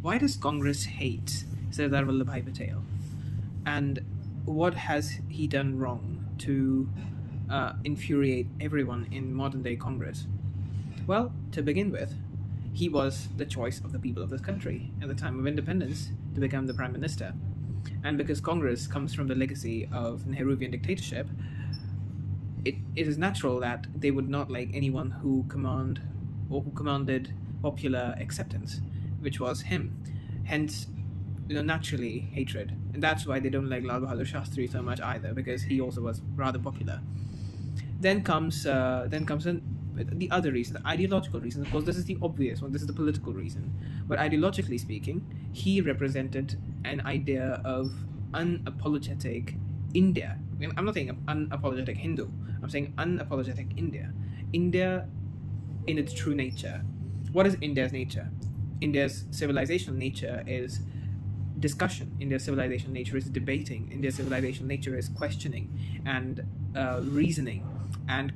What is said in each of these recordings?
why does Congress hate Sardar Vallabhbhai Patel? And what has he done wrong to infuriate everyone in modern day Congress? Well, to begin with, he was the choice of the people of this country at the time of independence to become the prime minister. And because Congress comes from the legacy of Nehruvian dictatorship, it is natural that they would not like anyone who commanded popular acceptance, which was him. Hence, naturally hatred, and that's why they don't like Lal Bahadur Shastri so much either, because he also was rather popular. Then comes the other reason, the ideological reason. Of course, this is the obvious one. This is the political reason. But ideologically speaking, he represented an idea of unapologetic India. I'm not saying unapologetic Hindu. I'm saying unapologetic India. India in its true nature. What is India's nature? India's civilizational nature is discussion. India's civilizational nature is debating. India's civilizational nature is questioning and reasoning and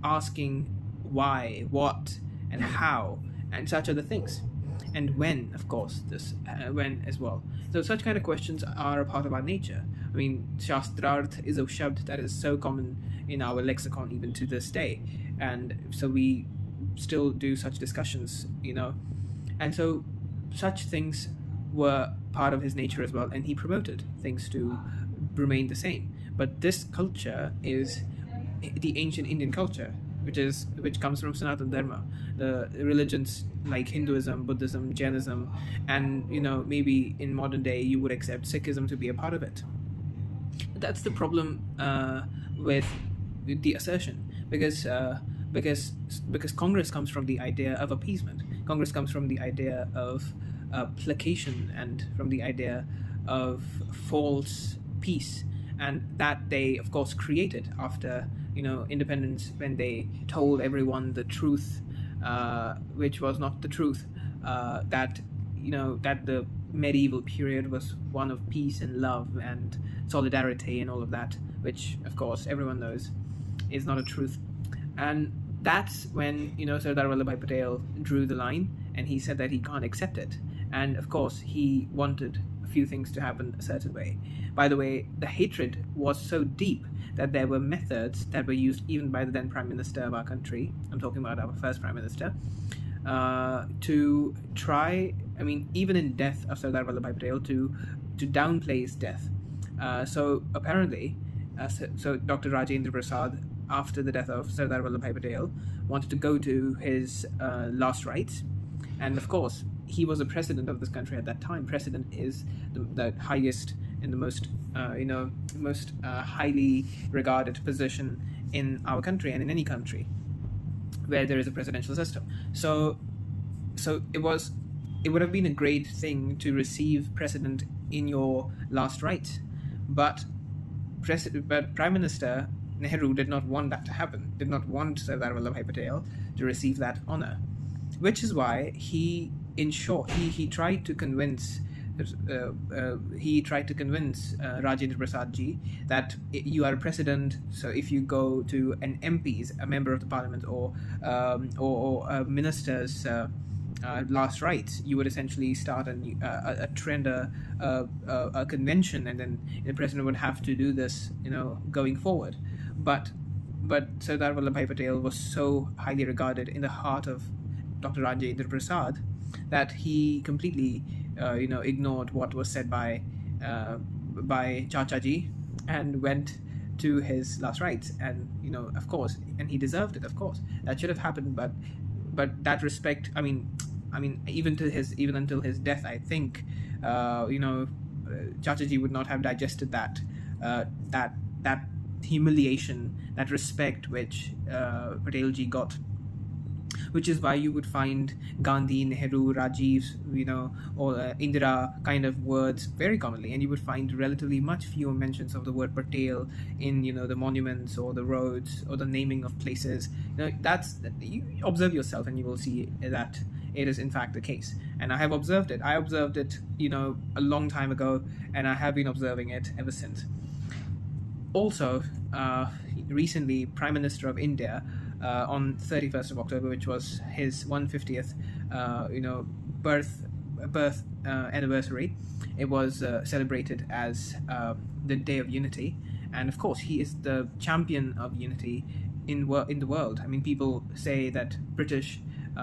asking why, what, and how, and such other things. And when, of course, when as well. So such kind of questions are a part of our nature. I mean, Shastrarth is a shabd that is so common in our lexicon even to this day. And so we still do such discussions, And so such things were part of his nature as well, and he promoted things to remain the same. But this culture is the ancient Indian culture, which comes from Sanatana Dharma, the religions like Hinduism, Buddhism, Jainism, and maybe in modern day you would accept Sikhism to be a part of it. But that's the problem with the assertion, because Congress comes from the idea of appeasement. Congress comes from the idea of placation and from the idea of false peace, and that they of course created after independence, when they told everyone the truth, which was not the truth, that the medieval period was one of peace and love and solidarity and all of that, which of course everyone knows is not a truth. And that's when Sardar Vallabhbhai Patel drew the line, and he said that he can't accept it. And of course he wanted a few things to happen a certain way. By the way, the hatred was so deep that there were methods that were used even by the then Prime Minister of our country, I'm talking about our first Prime Minister, to try, even in death of Sardar Vallabhbhai Patel, to downplay his death. So apparently, Dr. Rajendra Prasad, after the death of Sardar Vallabhbhai Patel, wanted to go to his last rites. And of course, he was the president of this country at that time. President is the highest and the most highly regarded position in our country and in any country where there is a presidential system. So it would have been a great thing to receive president in your last rites, but Prime Minister Nehru did not want that to happen. Did not want Sardar Vallabhbhai Patel to receive that honor, which is why he tried to convince Rajendra Prasad ji that you are a president, so if you go to an MP's, a member of the parliament, or a minister's last rites, you would essentially start a trend, a convention, and then the president would have to do this, going forward. But Sardar Vallabhbhai Patel was so highly regarded in the heart of Dr. Rajendra Prasad that he completely ignored what was said by Chachaji and went to his last rites. And of course, and he deserved it. Of course, that should have happened. But that respect, even until his death, I think Chachaji would not have digested that humiliation, that respect which Patelji got. Which is why you would find Gandhi, Nehru, Rajiv, or Indira kind of words very commonly, and you would find relatively much fewer mentions of the word Patel in the monuments or the roads or the naming of places. You observe yourself and you will see that it is in fact the case. And I have observed it. I observed it, a long time ago, and I have been observing it ever since. Also, recently, Prime Minister of India, on 31st of October, which was his 150th, birth anniversary. It was celebrated as the Day of Unity, and of course, he is the champion of unity in the world. I mean, people say that British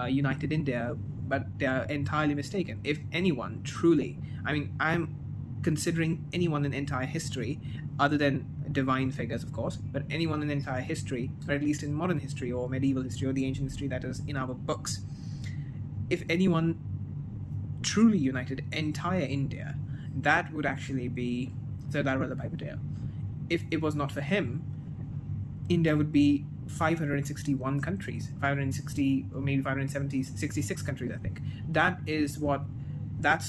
united India, but they are entirely mistaken. If anyone truly, I mean, I'm considering anyone in entire history, other than divine figures, of course, but anyone in entire history, or at least in modern history or medieval history or the ancient history that is in our books, if anyone truly united entire India, that would actually be Sardar Vallabhbhai Patel. If it was not for him, India would be 561 countries, 560 or maybe 570, 66 countries, I think. That's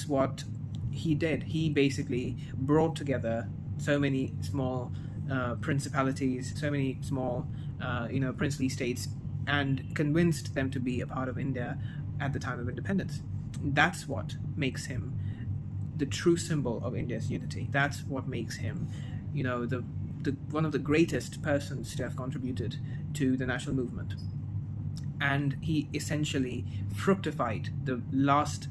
what he did. He basically brought together so many small principalities, so many small, princely states, and convinced them to be a part of India at the time of independence. That's what makes him the true symbol of India's unity. That's what makes him, the one of the greatest persons to have contributed to the national movement. And he essentially fructified the last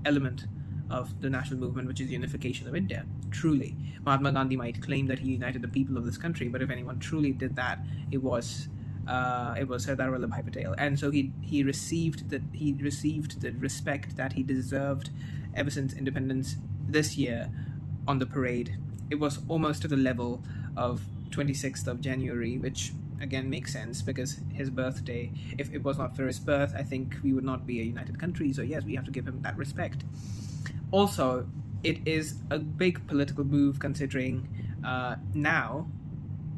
element of the national movement, which is unification of India. Truly, Mahatma Gandhi might claim that he united the people of this country, but if anyone truly did that, it was Sardar Vallabhbhai Patel. And so he received the respect that he deserved ever since independence. This year on the parade, it was almost to the level of 26th of January, which again makes sense because his birthday, if it was not for his birth, I think we would not be a united country. So yes, we have to give him that respect. Also, it is a big political move considering now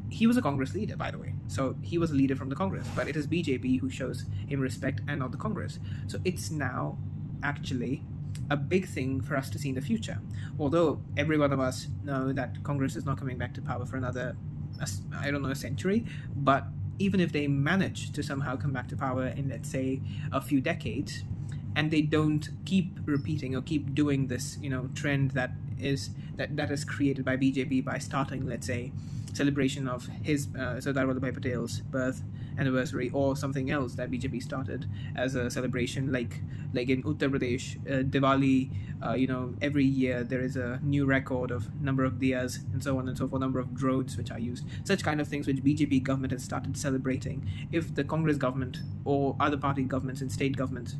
he was a Congress leader, by the way. So he was a leader from the Congress, but it is BJP who shows him respect and not the Congress. So it's now actually a big thing for us to see in the future. Although every one of us know that Congress is not coming back to power for another, a century, but even if they manage to somehow come back to power in, let's say, a few decades, and they don't keep repeating or keep doing this, trend that is created by BJP by starting, let's say, celebration of his Sardar Vallabhbhai Patel's birth anniversary or something else that BJP started as a celebration, like in Uttar Pradesh, Diwali, every year there is a new record of number of diyas and so on and so forth, number of drones which are used, such kind of things which BJP government has started celebrating. If the Congress government or other party governments and state governments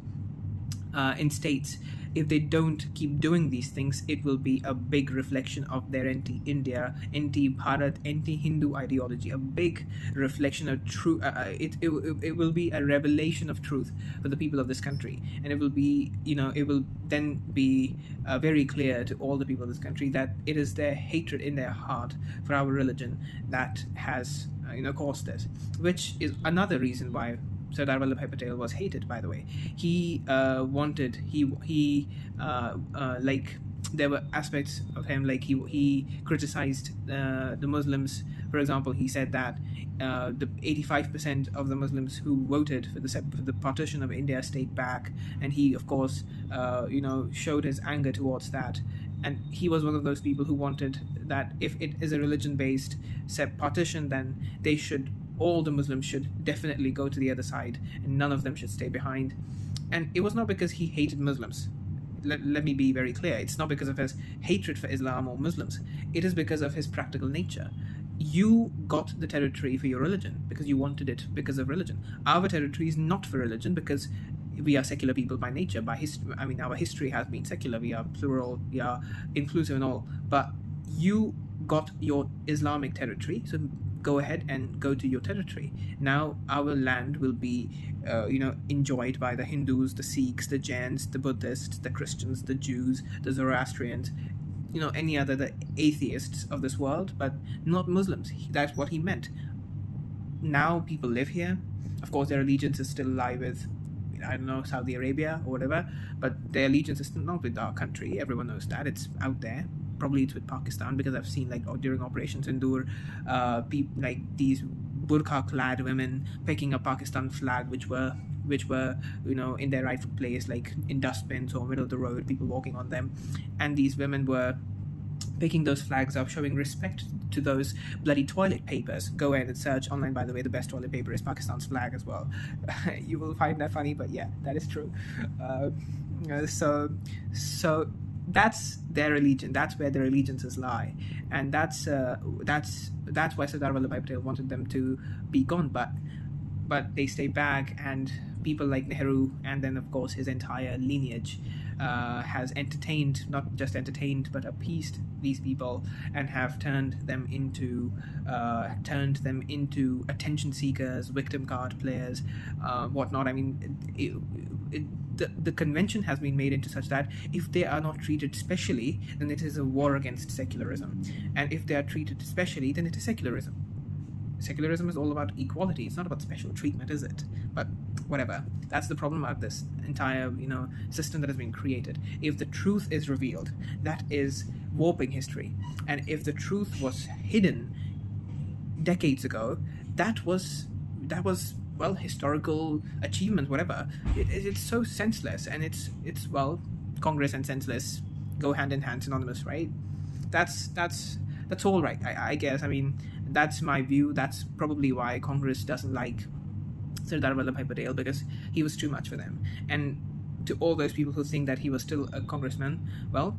in states, if they don't keep doing these things, it will be a big reflection of their anti-India, anti-Bharat, anti-Hindu ideology. A big reflection of truth. It will be a revelation of truth for the people of this country, and it will be, it will then be very clear to all the people of this country that it is their hatred in their heart for our religion that has, caused this, which is another reason why Sardar Vallabhbhai Patel was hated, by the way. He there were aspects of him, like he criticized the Muslims. For example, he said that the 85% of the Muslims who voted for the partition of India stayed back, and he, of course, showed his anger towards that. And he was one of those people who wanted that if it is a religion-based partition, then all the Muslims should definitely go to the other side, and none of them should stay behind. And it was not because he hated Muslims. Let me be very clear. It's not because of his hatred for Islam or Muslims. It is because of his practical nature. You got the territory for your religion because you wanted it because of religion. Our territory is not for religion because we are secular people by nature. By history, our history has been secular. We are plural. We are inclusive and all. But you got your Islamic territory, so go ahead and go to your territory. Now our land will be enjoyed by the Hindus, the Sikhs, the Jains, the Buddhists, the Christians, the Jews, the Zoroastrians, any other, the atheists of this world, but not Muslims. That's what he meant. Now people live here. Of course, their allegiance is still alive with, Saudi Arabia or whatever, but their allegiance is still not with our country. Everyone knows that. It's out there. Probably it's with Pakistan, because I've seen, during Operation Sindoor, these burqa-clad women picking up Pakistan flag, which were in their rightful place, like in dustbins or middle of the road, people walking on them, and these women were picking those flags up, showing respect to those bloody toilet papers. Go ahead and search online, by the way. The best toilet paper is Pakistan's flag as well. You will find that funny, but yeah, that is true. So That's their allegiance. That's where their allegiances lie, and that's why Sardar Vallabhbhai Patel wanted them to be gone. But they stay back, and people like Nehru, and then of course his entire lineage, has entertained, not just entertained, but appeased these people, and have turned them into attention seekers, victim card players, whatnot. I mean, the convention has been made into such that if they are not treated specially, then it is a war against secularism, and if they are treated specially, then it is secularism. Secularism is all about equality. It's not about special treatment, is it? But whatever. That's the problem about this entire, system that has been created. If the truth is revealed, that is warping history. And if the truth was hidden decades ago, that was well, historical achievement, whatever. It's so senseless, and it's Congress and senseless go hand in hand, synonymous, right? That's all right, I guess. I mean, that's my view. That's probably why Congress doesn't like Sardar Vallabhbhai Patel, because he was too much for them. And to all those people who think that he was still a congressman, well,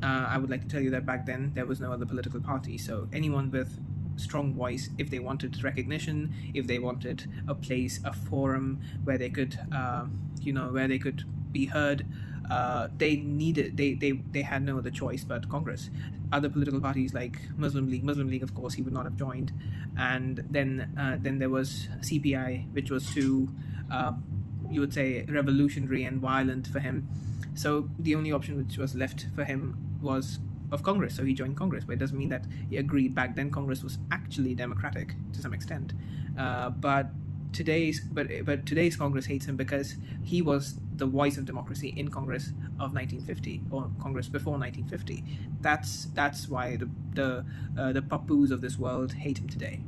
I would like to tell you that back then there was no other political party. So anyone with strong voice, if they wanted recognition, if they wanted a place, a forum where they could, where they could be heard, they had no other choice but Congress. Other political parties like Muslim League, of course, he would not have joined, and then there was CPI, which was too, you would say, revolutionary and violent for him. So the only option which was left for him was of Congress. So he joined Congress, but it doesn't mean that he agreed. Back then, Congress was actually democratic to some extent, but today's Congress hates him because he was the voice of democracy in Congress of 1950, or Congress before 1950. That's why the papoos of this world hate him today.